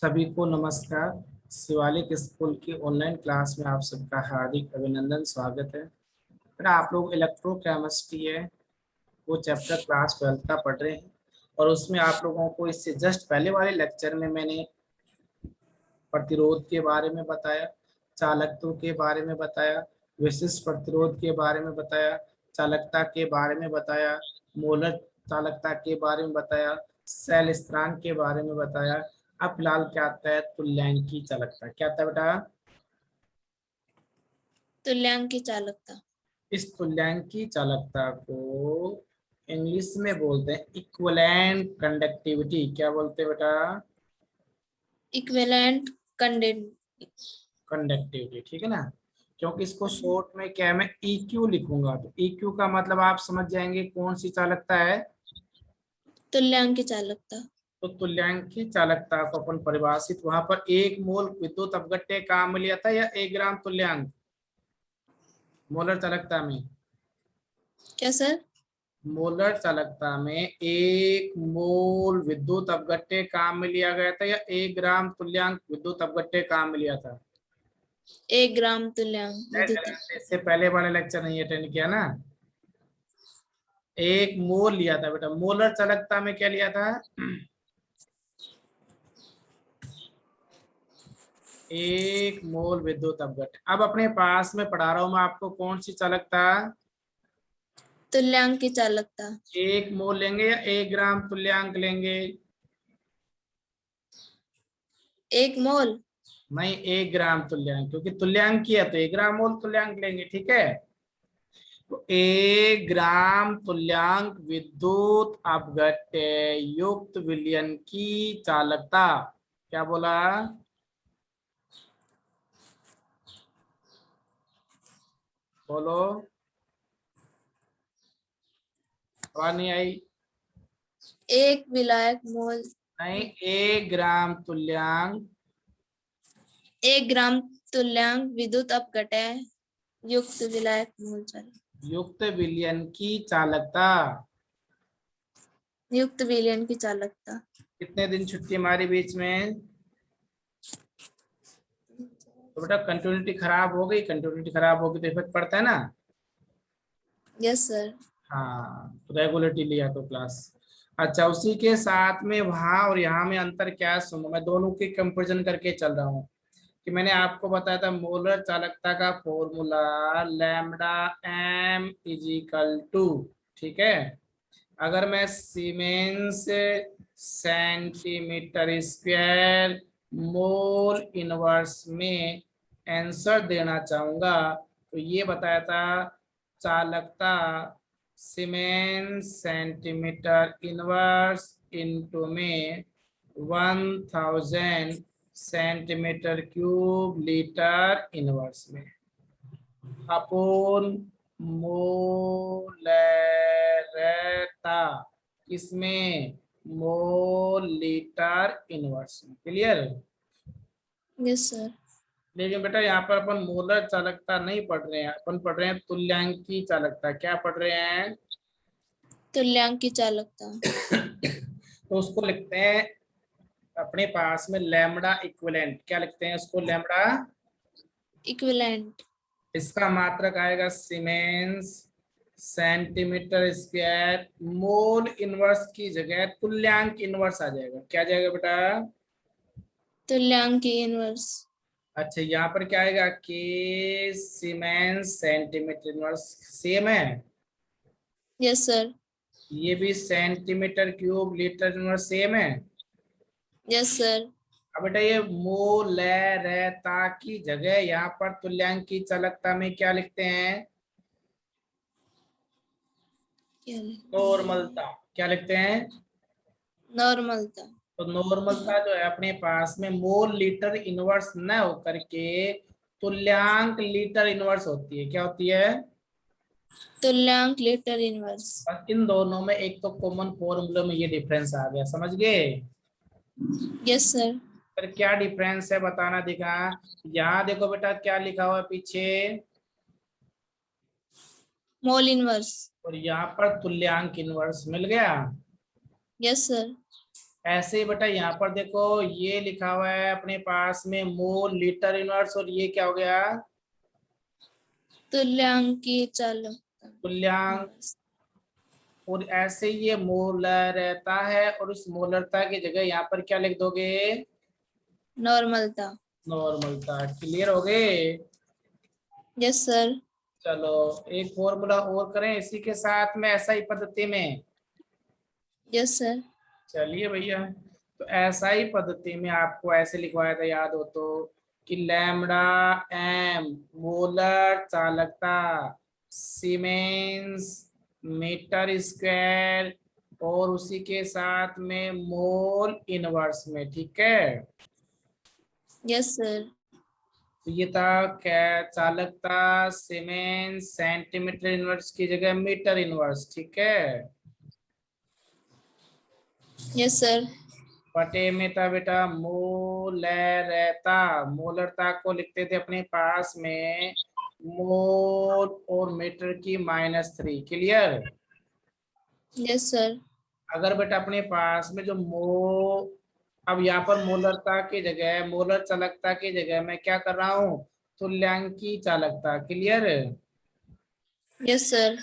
सभी को नमस्कार। शिवालिक स्कूल की ऑनलाइन क्लास में आप सबका हार्दिक अभिनंदन, स्वागत है। बेटा आप लोग इलेक्ट्रोकेमिस्ट्री है वो चैप्टर क्लास 12 का पढ़ रहे हैं और उसमें आप लोगों को इससे जस्ट पहले वाले लेक्चर में मैंने प्रतिरोध के बारे में बताया, चालकत्व के बारे में बताया, विशिष्ट प्रतिरोध के बारे में बताया, चालकता के बारे में बताया, मोलर चालकता के बारे में बताया, सेल स्थिरांक के बारे में बताया। अब फिलहाल क्या आता है, तुल्यांकी चालकता। क्या आता है बेटा? तुल्यांकी चालकता। इस तुल्यांकी चालकता को इंग्लिश में बोलते हैं इक्विवेलेंट कंडक्टिविटी। क्या बोलते हैं बेटा? इक्विवेलेंट कंडक्टिविटी, ठीक है ना। क्योंकि इसको शॉर्ट में क्या है, मैं EQ लिखूंगा तो EQ का मतलब आप समझ जाएंगे कौन सी चालकता है। तुल्यांकी चालकता। तो तुल्यांकी चालकता को अपन परिभाषित वहां पर 1 मोल विद्युत अपघट्य काम में लिया था या 1 ग्राम तुल्यांक मोलर चालकता में? क्या सर? मोलर चालकता में 1 मोल विद्युत अपघट्य काम में लिया गया था या 1 ग्राम तुल्यांक विद्युत अपघट्य काम में लिया था? 1 ग्राम तुल्यांक विद्युत। इससे पहले वाला लेक्चर नहीं अटेंड किया ना। 1 मोल लिया था बेटा। मोलर चालकता में क्या लिया था? 1 मोल विद्युत अपघट्य। अब अपने पास में पढ़ा रहा हूं मैं आपको, कौन सी चालकता? तुल्यांकी चालकता। 1 मोल लेंगे या 1 ग्राम तुल्यांक लेंगे? 1 मोल। नहीं, 1 ग्राम तुल्यांक, क्योंकि तुल्यांक किया तो 1 ग्राम मोल तुल्यांक लेंगे, ठीक है। तो 1 ग्राम तुल्यांक विद्युत अपघट्य युक्त विलयन की चालकता। क्या बोला? बोलो, आवाज नहीं आई। 1 विलायक मोल। नहीं, 1 ग्राम तुल्यांक 1 ग्राम तुल्यांक विद्युत अपघट्य युक्त विलायक मोल चालक युक्त विलयन की चालकता। युक्त विलयन की चालकता। कितने दिन छुट्टी हमारे बीच में? तो बेटा कंटिन्यूटी खराब हो गई, कंटिन्यूटी खराब होगी तो इफेक्ट पड़ता है ना। Yes sir. हाँ, तो रेगुलरिटी लिया तो क्लास। अच्छा, उसी के साथ में वहां और यहाँ में अंतर क्या है सुनो। मैं दोनों के कंपेरिजन करके चल रहा हूँ कि मैंने आपको बताया था मोलर चालकता का formula lambda M is equal to, ठीक है। अगर मैं siemens centimetre square mole inverse में आंसर देना चाहूंगा तो ये बताया था चालकता सीमेंस सेंटीमीटर इनवर्स इनटू में 1000 सेंटीमीटर क्यूब लीटर इनवर्स में अपोन मोलरता किसमें? मोल लीटर इनवर्स में। क्लियर? Yes sir. लेकिन बेटा यहाँ पर अपन मोलर चालकता नहीं पढ़ रहे हैं, अपन पढ़ रहे हैं तुल्यांकी चालकता। क्या पढ़ रहे हैं? तुल्यांकी चालकता। तो उसको लिखते हैं अपने पास में लैम्डा इक्विवेलेंट। क्या लिखते हैं उसको? लैम्डा। इक्विवेलेंट। इसका मात्रक आएगा siemens centimetre square mole inverse की जगह तुल्यांक इनवर्स आ जाएगा। क्या जाएगा बेटा? तुल्यांकी इनवर्स। अच्छा, यहाँ पर क्या आएगा? के सीमेंस सेंटीमीटर इनवर्स सेम है। Yes sir. ये भी centimetre cube litre inverse same है। Yes sir. अब बेटा ये मोलरता की जगह यहाँ पर तुल्यांक की चालकता में क्या लिखते हैं? नॉर्मलता। क्या लिखते हैं? नॉर्मलता। तो नॉर्मलता जो है अपने पास में मोल लीटर इनवर्स न होकर के तुल्यांक लीटर इनवर्स होती है। क्या होती है? तुल्यांक लीटर इनवर्स। और इन दोनों में एक तो कॉमन फॉर्मूले में ये डिफरेंस आ गया, समझ गए? Yes sir. फिर क्या डिफरेंस है बताना दिखा। यहाँ देखो बेटा क्या लिखा हुआ है पीछे, मोल इनवर्स। और यहाँ पर तुल्यांक इनवर्स मिल गया। Yes sir. ऐसे ही बेटा यहाँ पर देखो ये लिखा हुआ है अपने पास में मोल लीटर इनवर्स, और ये क्या हो गया, तुल्यांकी चालकता तुल्यांक। इनवर्स। और ऐसे ही ये मोलर रहता है, और उस मोलरता की जगह यहाँ पर क्या लिख दोगे, नॉर्मलता। नॉर्मलता। क्लियर हो गए। Yes sir. चलो एक फॉर्मूला और करें इसी के साथ में ऐसा ही पद्धति में। Yes sir. चलिए भैया, तो ऐसा ही पद्धति में आपको ऐसे लिखवाया था, याद हो तो, कि लैम्डा एम मोलर चालकता सीमेंस मीटर स्क्वायर, और उसी के साथ में मोल इनवर्स में, ठीक है। Yes sir. तो ये था क्या, चालकता सीमेंस सेंटीमीटर इनवर्स की जगह मीटर इनवर्स, ठीक है। Yes sir. पटे में था बेटा मोलरता, मोलरता को लिखते थे अपने पास में मोल और मीटर की -3। क्लियर। Yes sir. अगर बेटा अपने पास में जो अब यहाँ पर मोलरता की जगह, मोलर चालकता की जगह मैं क्या कर रहा हूँ, तुल्यांकी चालकता। क्लियर। Yes sir.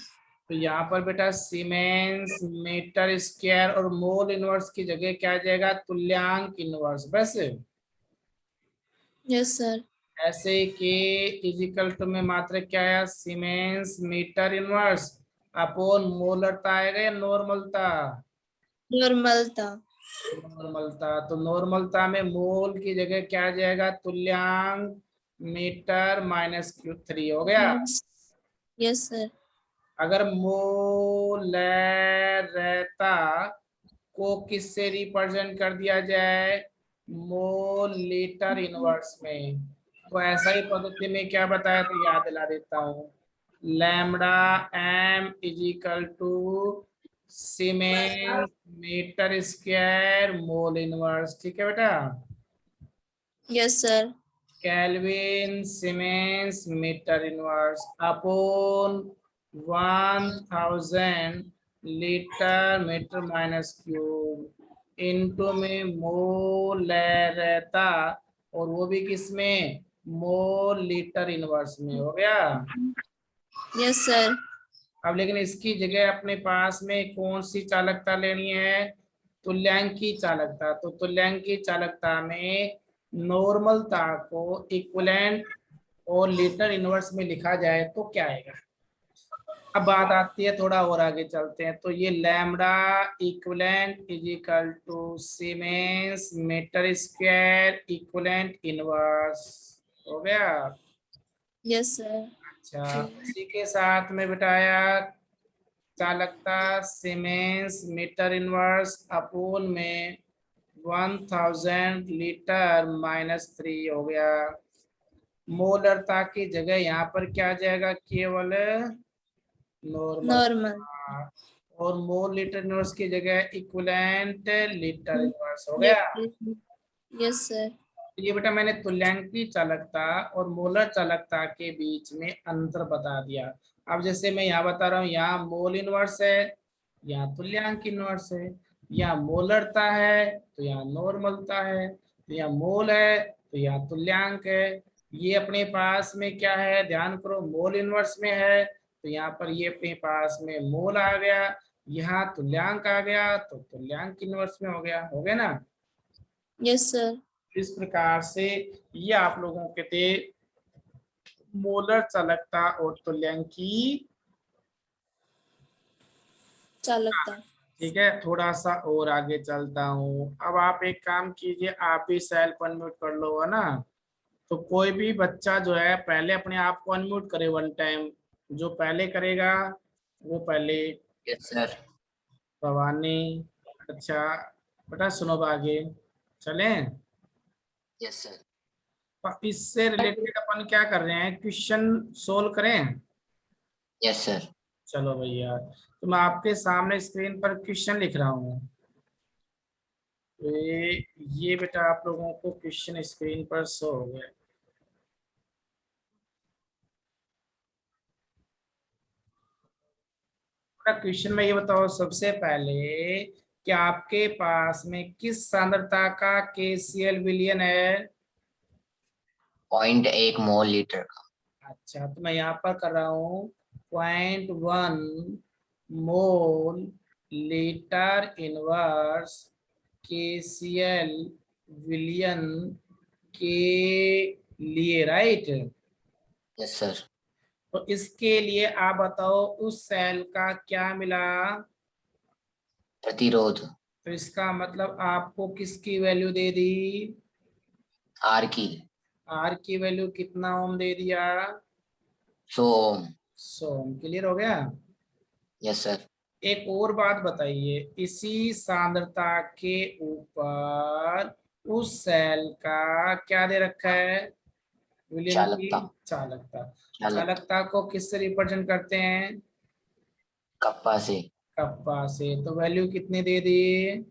तो यहाँ पर बेटा सीमेंस मीटर स्क्वायर और मोल इनवर्स की जगह क्या आ जाएगा, तुल्यांक इनवर्स बस। Yes sir. ऐसे के इजिकल टू में मात्र क्या आया, सीमेंस मीटर इनवर्स अपोन मोलरता आएगा या नॉर्मलता, नॉर्मलता। नॉर्मलता। तो नॉर्मलता में मोल की जगह क्या आ जाएगा, तुल्यांक मीटर -3 हो गया। यस। Yes sir. अगर मोलरता को किससे रिप्रेजेंट कर दिया जाए, मोल लीटर इनवर्स में, तो ऐसा ही पद्धति में क्या बताया तो याद दिला देता हूँ, lambda M is equal to siemens metre square mole inverse, ठीक है बेटा। Yes sir. Kelvin siemens metre inverse upon 1000 litre metre -3 into में मोलरता, और वो भी किसमें, मोल लीटर इनवर्स में, हो गया। Yes sir. अब लेकिन इसकी जगह अपने पास में कौन सी चालकता लेनी है, तुल्यांकी चालकता। तो तुल्यांकी चालकता में नॉर्मलता को इक्विवेलेंट और लीटर इनवर्स में लिखा जाए तो क्या आएगा। अब बात आती है, थोड़ा और आगे चलते हैं, तो ये lambda equivalent is equal to siemens metre square equivalent inverse, हो गया। Yes sir. अच्छा उसी के साथ में बिठाया चालकता सीमेंस मीटर इनवर्स अपोन में 1000 लीटर -3 हो गया। मोलरता की जगह यहाँ पर क्या आ जाएगा, केवल नॉर्मल, नॉर्मल। और मोल लीटर इनवर्स की जगह इक्विवेलेंट लीटर इनवर्स, हो गया। लिटरेचर। Yes sir. ये बेटा मैंने तुल्यांकी चालकता और मोलर चालकता के बीच में अंतर बता दिया। अब जैसे मैं यहाँ बता रहा हूँ, यहाँ मोल इनवर्स है, यहाँ तुल्यांक इनवर्स है, यहाँ मोलरता है तो यहाँ नॉर्मलता है, तो यहाँ मोल है तो यहाँ तुल्यांक है। ये अपने पास में क्या है, ध्यान करो, मोल इनवर्स में है, तो यहाँ पर ये अपने पास में मोल आ गया, यहाँ तुल्यांक आ गया तो तुल्यांक इनवर्स में हो गया ना। Yes sir. इस प्रकार से ये आप लोगों के थे मोलर चालकता और तुल्यांकी। चालकता। ठीक है, थोड़ा सा और आगे चलता हूँ। अब आप एक काम कीजिए, आप भी सेल्फ अनम्यूट कर लो, है ना। तो कोई भी बच्चा जो है पहले अपने आप को अनम्यूट करे 1 टाइम, जो पहले करेगा वो पहले। Yes sir. भवानी। अच्छा बेटा सुनो आगे चलें। Yes sir. तो इससे रिलेटेड अपन क्या कर रहे हैं, क्वेश्चन सोल्व करें। Yes sir. चलो भैया, तो मैं आपके सामने स्क्रीन पर क्वेश्चन लिख रहा हूँ। तो ये बेटा आप लोगों को क्वेश्चन स्क्रीन पर शो हो गया। क्वेश्चन में ये बताओ सबसे पहले कि आपके पास में किस सांद्रता का KCl विलयन है? 0.1 मोल लीटर का। अच्छा, तो मैं यहाँ पर कर रहा हूँ 0.1 मोल लीटर इनवर्स KCl विलयन के लिए, राइट? Yes sir. तो इसके लिए आप बताओ उस सेल का क्या मिला? प्रतिरोध तो इसका मतलब आपको किसकी वैल्यू दे दी? आर की आर की वैल्यू कितना ओम दे दिया? 100 ओम। 100 ओम। क्लियर हो गया? Yes sir. एक और बात बताइए, इसी सांद्रता के ऊपर उस सेल का क्या दे रखा है? विलयन की चालकता चालकता। चालकता चालकता को किससे रिप्रेजेंट करते हैं? कप्पा से कप्पा से। तो वैल्यू कितनी दे दी?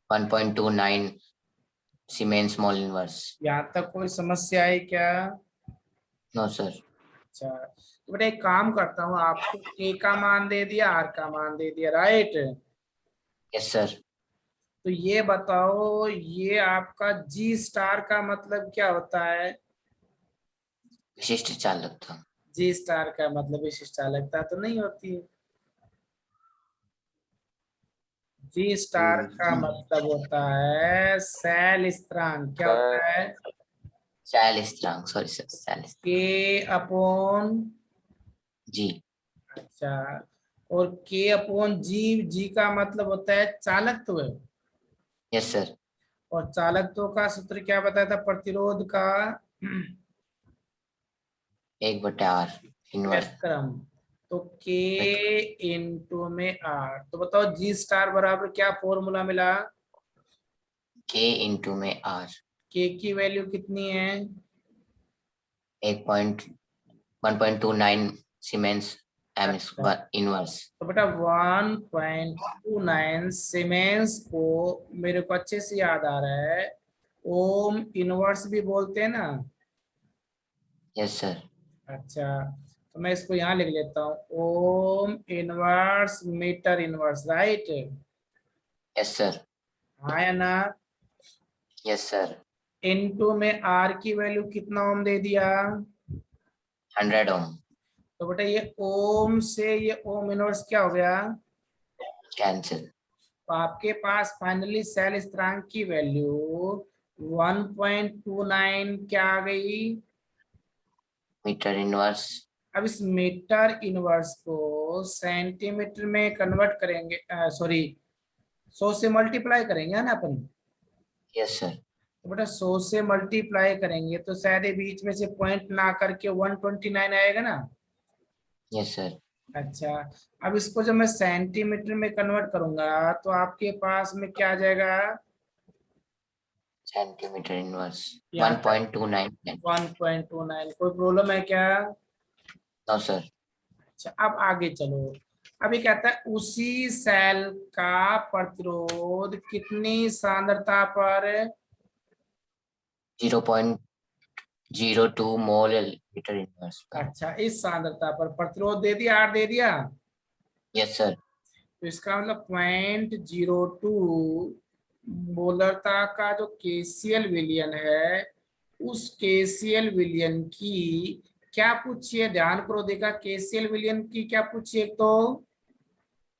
1.29 सीमेंस मोल इनवर्स। यहाँ तक कोई समस्या है क्या? No sir. अच्छा, तो बेटा एक काम करता हूँ, आपको के का मान दे दिया, आर का मान दे दिया, राइट? Yes sir. तो ये बताओ, ये आपका जी स्टार का मतलब क्या होता है? विशिष्ट चालकता। जी स्टार का मतलब विशिष्ट चालकता तो नहीं होती है। जी स्टार का मतलब होता है सेल स्थिरांक। क्या होता है? सेल स्थिरांक, सॉरी सर, सेल के अपॉन। जी। अच्छा, और के अपॉन जी, जी का मतलब होता है चालकत्व। Yes sir. और चालकत्व का सूत्र क्या बताया था प्रतिरोध का? 1/R inverse. व्युत्क्रम। तो के इंटू में आर। तो बताओ जी स्टार बराबर क्या फॉर्मूला मिला? के इंटू में आर। के की वैल्यू कितनी है? 1.29 सीमेंस एम अच्छा, इनवर्स। तो बेटा 1.29 सीमेंस को मेरे को अच्छे से याद आ रहा है, ओम इनवर्स भी बोलते हैं ना? Yes sir. अच्छा, तो मैं इसको यहाँ लिख लेता हूँ, ohm inverse metre inverse, right? Yes sir. हाँ या ना? Yes sir. इनटू में आर की वैल्यू कितना ओम दे दिया? 100 ओम। तो बेटा ये ओम से ये ओम इनवर्स क्या हो गया? कैंसिल। तो आपके पास फाइनली सेल स्थिरांक की वैल्यू 1.29 क्या आ गई? Metre inverse. अब इस मीटर इनवर्स को सेंटीमीटर में कन्वर्ट करेंगे, सॉरी 100 से मल्टीप्लाई करेंगे ना अपन? Yes sir. तो बेटा 100 से मल्टीप्लाई करेंगे तो शायद ये बीच में से पॉइंट ना करके 129 आएगा ना? Yes sir. अच्छा, अब इसको जब मैं सेंटीमीटर में कन्वर्ट करूंगा तो आपके पास में क्या आ जाएगा? सेंटीमीटर इनवर्स यहाँ तक 1.29। 1.29। कोई प्रॉब्लम है क्या? No sir. अच्छा, अब आगे चलो। अभी कहता है उसी सेल का प्रतिरोध कितनी सांद्रता पर? 0.02 मोल लीटर इनवर्स पर। अच्छा, इस सांद्रता पर प्रतिरोध दे दिया, आर दे दिया। Yes sir. तो इसका मतलब 0.02 मोलरता का जो KCl विलयन है, उस KCl विलयन की क्या पूछिए, ध्यान करो, देखा KCl विलयन की क्या पूछिए? तो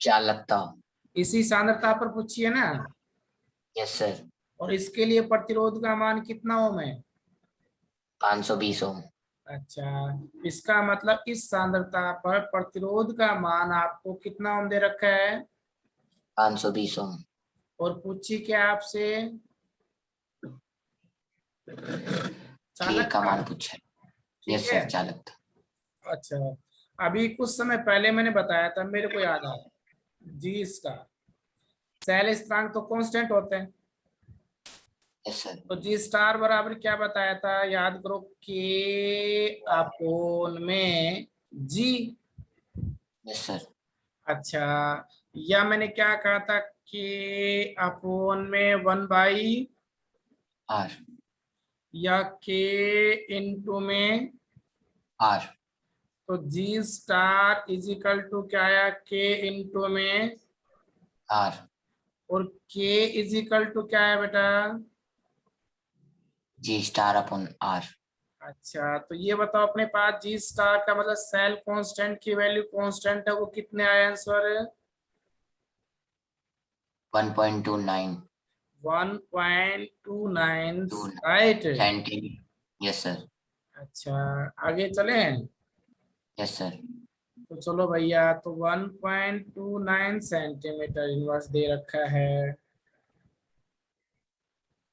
चालकता। इसी सांद्रता पर पूछिए ना। Yes sir. और इसके लिए प्रतिरोध का मान कितना ओम है? 520 ओम। अच्छा, इसका मतलब इस सांद्रता पर प्रतिरोध का मान आपको कितना ओम दे रखा है? 520 ओम। और पूछिए क्या आपसे? के का चालकता। मान पूछा है। ठीक यस है। सर, चालकता। अच्छा, अभी कुछ समय पहले मैंने बताया था, मेरे को याद आया, जी इसका सेल स्थिरांक तो कांस्टेंट होते हैं। Yes sir. तो जी स्टार बराबर क्या बताया था, याद करो, के अपोन में जी। Yes sir. अच्छा, या मैंने क्या कहा था, के अपोन में 1/, आर। या के इंटू में, आर। तो जी स्टार इज इक्वल टू क्या आया, के इंटू में आर। और k इज इक्वल टू क्या है बेटा? G star upon R. अच्छा, तो ये बताओ अपने पास जी स्टार का मतलब सेल कांस्टेंट की वैल्यू कांस्टेंट है, वो कितने आया answer? 1.29 1.29, right. centimeter. Yes sir. अच्छा, आगे चलें? Yes sir. तो चलो भैया, तो 1.29 सेंटीमीटर इनवर्स दे रखा है।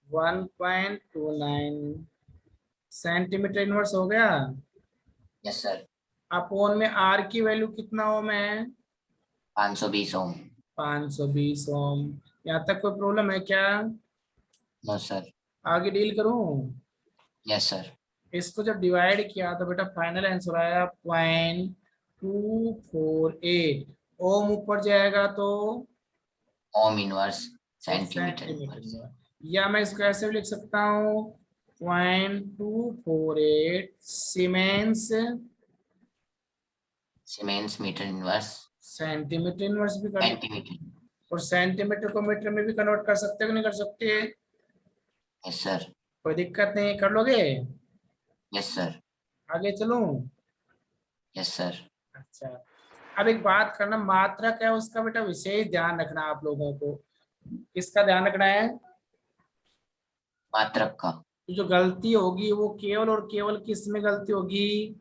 1.29 सेंटीमीटर इनवर्स हो गया। Yes sir. अपोन में आर की वैल्यू कितना ओम है? 520 ohm. 520 ओम। यहाँ तक कोई प्रॉब्लम है क्या? No sir. आगे डील करूं? Yes sir. इसको जब डिवाइड किया तो बेटा फाइनल आंसर आया 0.248 ओम। ऊपर जाएगा तो Ohm inverse centimeter centimetre inverse. में, या मैं इसको ऐसे भी लिख सकता हूँ 0.248 siemens Siemens meter inverse centimetre inverse भी कर, centimeter. और सेंटीमीटर को मीटर में भी कन्वर्ट कर सकते हो कि नहीं कर सकते? Yes sir. कोई दिक्कत नहीं, कर लोगे? Yes sir. आगे चलूं? Yes sir. अच्छा, अब एक बात करना, मात्रा क्या है उसका बेटा विशेष ध्यान रखना आप लोगों को। किसका ध्यान रखना है? मात्रक का. तो जो गलती होगी वो केवल और केवल किस में गलती होगी?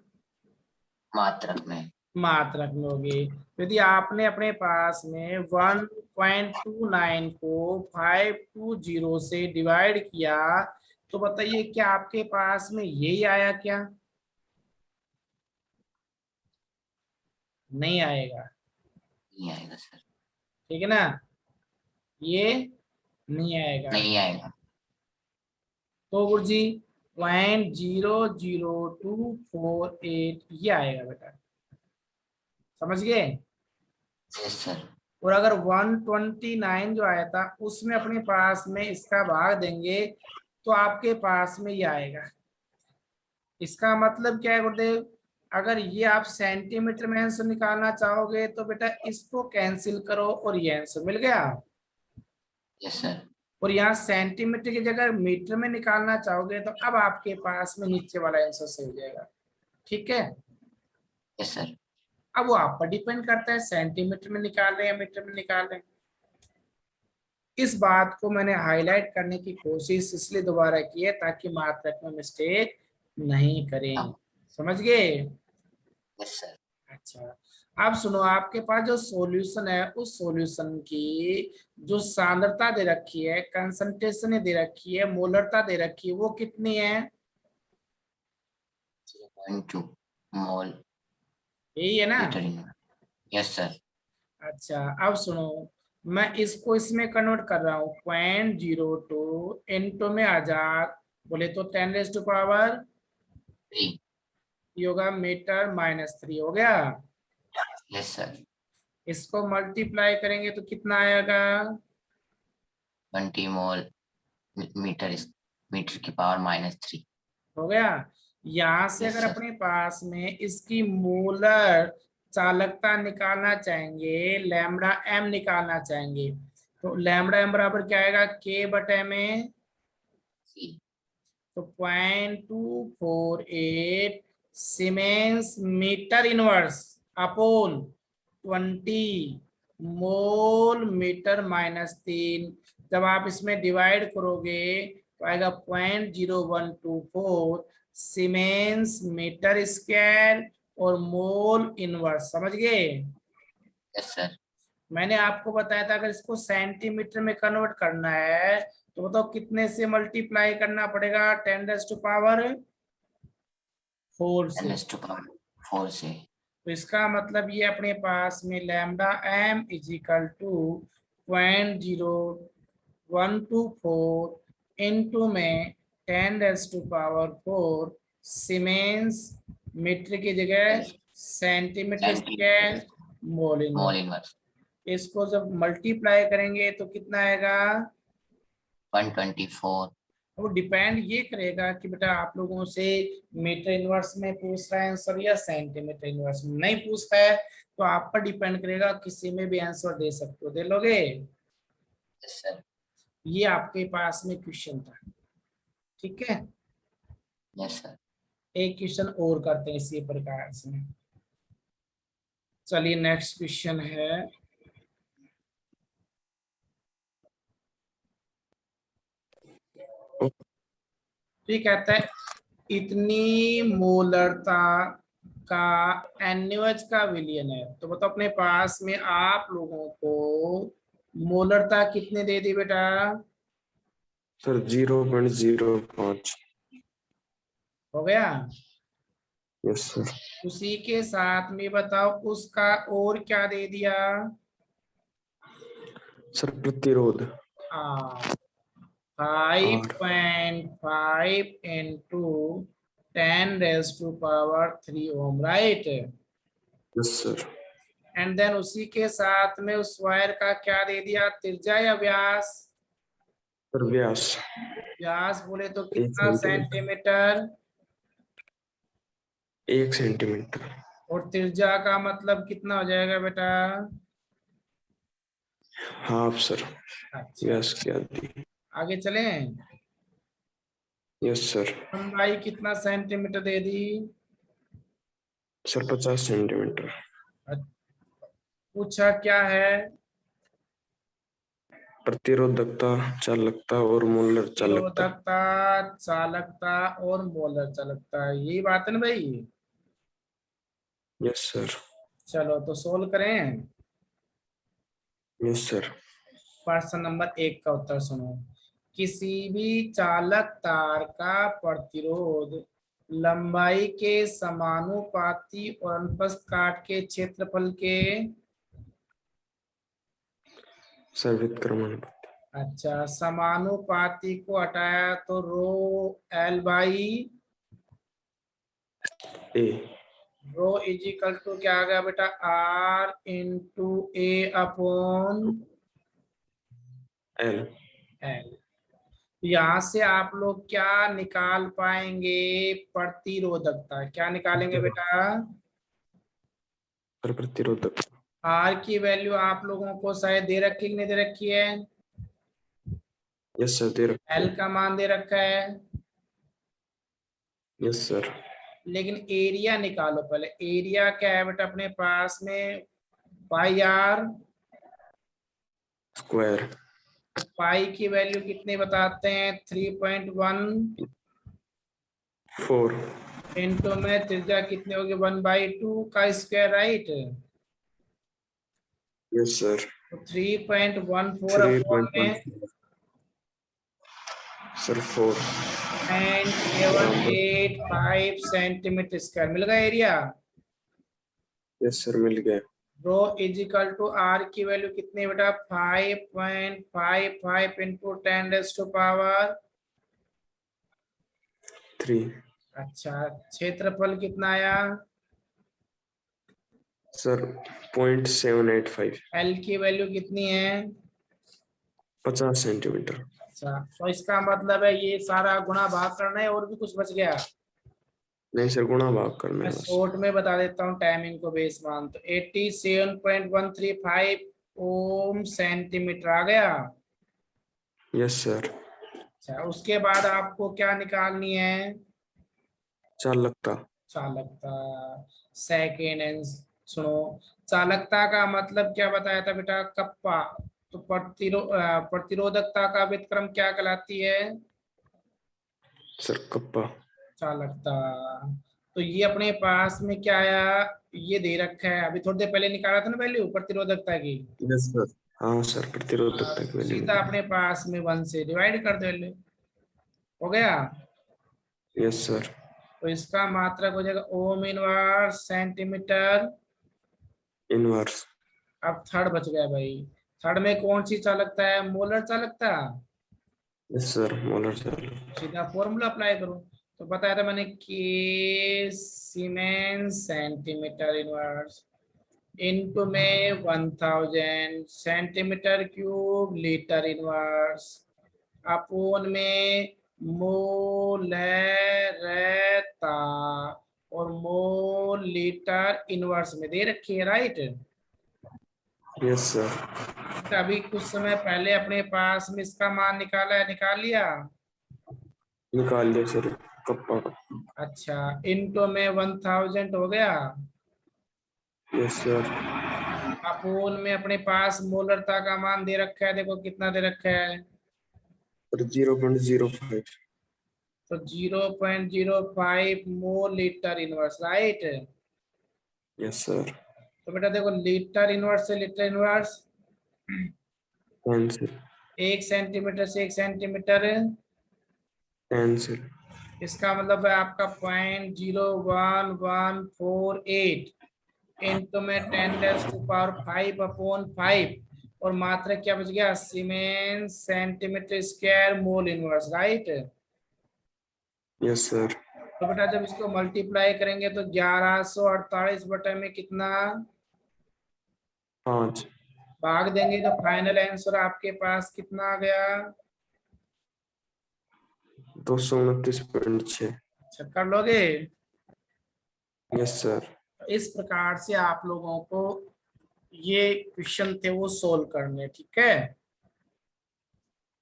मात्रक में. मात्रक में होगी। यदि आपने अपने पास में 1.29 को 520 से डिवाइड किया तो बताइए क्या आपके पास में यही आया क्या? नहीं आएगा। नहीं आएगा सर. ठीक है ना, ये नहीं आएगा। नहीं आएगा. तो गुरुजी 0.00248 ये आएगा बेटा, समझ गए? Yes sir. और अगर 129 जो आया था उसमें अपने पास में इसका भाग देंगे तो आपके पास में ये आएगा। इसका मतलब क्या है गुरुदेव? अगर ये आप सेंटीमीटर में आंसर निकालना चाहोगे तो बेटा इसको कैंसिल करो और ये आंसर मिल गया। Yes sir. और यहाँ सेंटीमीटर की जगह मीटर में निकालना चाहोगे तो अब आपके पास में नीचे वाला आंसर सही हो जाएगा। ठीक है, Yes sir. अब वो आप पर डिपेंड करता है सेंटीमीटर में निकाल रहे हैं या मीटर में निकाल रहे हैं। इस बात को मैंने हाईलाइट करने की कोशिश इसलिए दोबारा की है ताकि मात्रक में मिस्टेक नहीं करें। समझ गए? Yes sir. अच्छा, अब सुनो, आपके पास जो सॉल्यूशन है उस सॉल्यूशन की जो सांद्रता दे रखी है, कंसंट्रेशन दे रखी है, मोलरता दे रखी है, वो कितनी है? 0.2 mole यही है ना? liter in. Yes sir. अच्छा, अब सुनो, मैं इसको इसमें कन्वर्ट कर रहा हूँ 0.02 इंटू में आजाद बोले तो 10⁻³ 3. ये होगा मीटर -3 हो गया। Yes sir. इसको मल्टीप्लाई करेंगे तो कितना आएगा? 20 mole मीटर की पावर -3. हो गया। यहां से Yes अगर sir. अपने पास में इसकी मोलर चालकता निकालना चाहेंगे, लैम्बडा एम निकालना चाहेंगे, तो लैम्बडा एम बराबर क्या आएगा? K/m। C. तो 0.248 सीमेंस मीटर इनवर्स अपोन 20 मोल मीटर -3। जब आप इसमें डिवाइड करोगे तो आएगा 0.0124 सीमेंस मीटर स्क्वायर और मोल इनवर्स। समझ गए? Yes sir. मैंने आपको बताया था अगर इसको सेंटीमीटर में कन्वर्ट करना है तो बताओ कितने से मल्टीप्लाई करना पड़ेगा? 10⁻⁴ से। 10⁻⁴ से. तो इसका मतलब ये अपने पास में lambda M is equal to 0.0124 into में 10⁻⁴ सीमेंस मीटर की जगह centimetre square centimetre. Mole mole inverse. Inverse. इसको जब मल्टीप्लाई करेंगे तो कितना आएगा? 124. वो डिपेंड ये करेगा कि बेटा आप लोगों से मीटर इनवर्स में पूछ रहा है आंसर या सेंटीमीटर इनवर्स में। नहीं पूछता है तो आप पर डिपेंड करेगा, किसी में भी आंसर दे सकते हो, दे लोगे? Yes, sir. ये आपके पास में क्वेश्चन था, ठीक है। Yes, sir. एक क्वेश्चन और करते हैं इसी प्रकार से। चलिए नेक्स्ट क्वेश्चन है, ठीक कहता है इतनी मोलरता का NaOH का विलयन है, तो बताओ अपने पास में आप लोगों को मोलरता कितने दे दी बेटा? सर 0.05। हो गया। Yes sir. उसी के साथ में बताओ उसका और क्या दे दिया? सर प्रतिरोध 5.5 into 10⁻³ ohm, right. Yes sir. And then उसी के साथ में उस वायर का क्या दे दिया, त्रिज्या या व्यास? सर व्यास व्यास बोले तो 1 कितना सेंटीमीटर? 1 सेंटीमीटर। और त्रिज्या का मतलब कितना हो जाएगा बेटा? Half sir. अच्छा, व्यास की आधी। आगे चलें। Yes sir. लंबाई कितना सेंटीमीटर दे दी? Sir 50 centimetre. पूछा क्या है? प्रतिरोधकता, चालकता और मोलर चालकता। निरोधकता, चालकता और मोलर चालकता, यही बात है ना भाई। Yes sir. चलो तो सोल्व करें। Yes sir. प्रश्न नंबर 1 का उत्तर सुनो। किसी भी चालक तार का प्रतिरोध लंबाई के समानुपाती और अनुप्रस्थ काट के क्षेत्रफल के, सर व्युत्क्रमण। अच्छा समानुपाती को हटाया तो ρL/, A. Rho is equal to क्या आ गया बेटा, R × A/L। एल। यहाँ से आप लोग क्या निकाल पाएंगे? प्रतिरोधकता। क्या निकालेंगे बेटा? सर प्रतिरोधक। R की वैल्यू आप लोगों को शायद दे रखी कि नहीं दे रखी है? यस सर दे रखा L है। का मान दे रखा है, यस सर। लेकिन एरिया निकालो पहले। एरिया क्या है बेटा अपने पास में? πr। स्क्वायर। पाई की वैल्यू कितनी बताते हैं? 3.1। 4। इंटू में त्रिज्या कितनी होगी? 1/2 का स्क्वायर, राइट। Yes sir. तो 3.14 अपॉन में 3.1 सर 4 0.785 सेंटीमीटर स्क्वायर मिल गया एरिया। यस सर मिल गया। रो इज इक्वल टू आर की वैल्यू कितनी बेटा? 5.55 इंटू 10⁻³। 3 अच्छा, क्षेत्रफल कितना आया? सर 0.785। एल की वैल्यू कितनी है? 50 सेंटीमीटर। अच्छा, तो इसका मतलब है ये सारा गुणा भाग करना है, और भी कुछ बच गया? नहीं सर गुणा भाग करना मैं है बस। शॉर्ट में बता देता हूँ टाइमिंग को बेस मान, तो 87.135 ओम सेंटीमीटर आ गया। Yes sir. अच्छा, उसके बाद आपको क्या निकालनी है? चालकता। चालकता। सेकेंड एंड सुनो, चालकता का मतलब क्या बताया था बेटा? कप्पा। तो प्रतिरोधकता का व्युत्क्रम क्या कहलाती है? Sir kappa. चालकता। तो ये अपने पास में क्या आया? ये दे रखा है, अभी थोड़ी देर पहले निकाला था ना वैल्यू प्रतिरोधकता की। Yes sir. हाँ सर प्रतिरोधकता की वैल्यू सीधा अपने पास में 1 से डिवाइड कर दो वैल्यू। हो गया। Yes sir. तो इसका मात्रक हो जाएगा ओम इनवर्स सेंटीमीटर। इनवर्स। अब थर्ड बच गया भाई। थर्ड में कौन सी चालकता है? मोलर चालकता। यस सर मोलर चालक। सीधा फॉर्मूला अप्लाई करो। तो बताया था मैंने के सीमेंस सेंटीमीटर इनवर्स इनटू में 1000 centimetre cube litre inverse upon में मोलरता और मोल लीटर इनवर्स में दे रखी है, राइट। Yes sir. तो अभी कुछ समय पहले अपने पास में इसका मान निकाला है, निकाल लिया। निकाल लिया सर कप्पा का। अच्छा, इनटू में 1000 हो गया। Yes sir. अपोन में अपने पास मोलरता का मान दे रखा है, देखो कितना दे रखा है। सर 0.05। तो 0.05 mole litre inverse, right. Yes sir. तो बेटा देखो, लीटर इनवर्स से लीटर इनवर्स, कैंसिल। 1 सेंटीमीटर से 1 सेंटीमीटर, कैंसिल। इसका मतलब है आपका 0.01148 इंटू में 10⁵ और मात्रा क्या बच गया, siemens centimetre square mole inverse, right. Yes sir. तो बेटा जब इसको मल्टीप्लाई करेंगे तो 1148 बटे में कितना 5। भाग देंगे तो फाइनल आंसर आपके पास कितना आ गया। 229.6। अच्छा, कर लोगे। Yes sir. तो इस प्रकार से आप लोगों को ये क्वेश्चन थे वो सोल्व करने, ठीक है।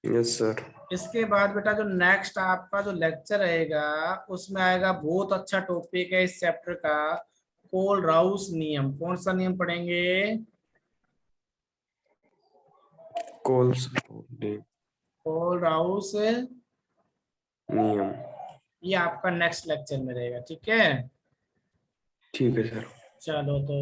Yes sir. इसके बाद बेटा जो नेक्स्ट आपका जो लेक्चर रहेगा उसमें आएगा, बहुत अच्छा टॉपिक है इस चैप्टर का, कोल राउस नियम। कौन सा नियम पढ़ेंगे, कोल्स कोल राउस नियम। ये आपका नेक्स्ट लेक्चर में रहेगा, ठीक है। ठीक है सर। चलो तो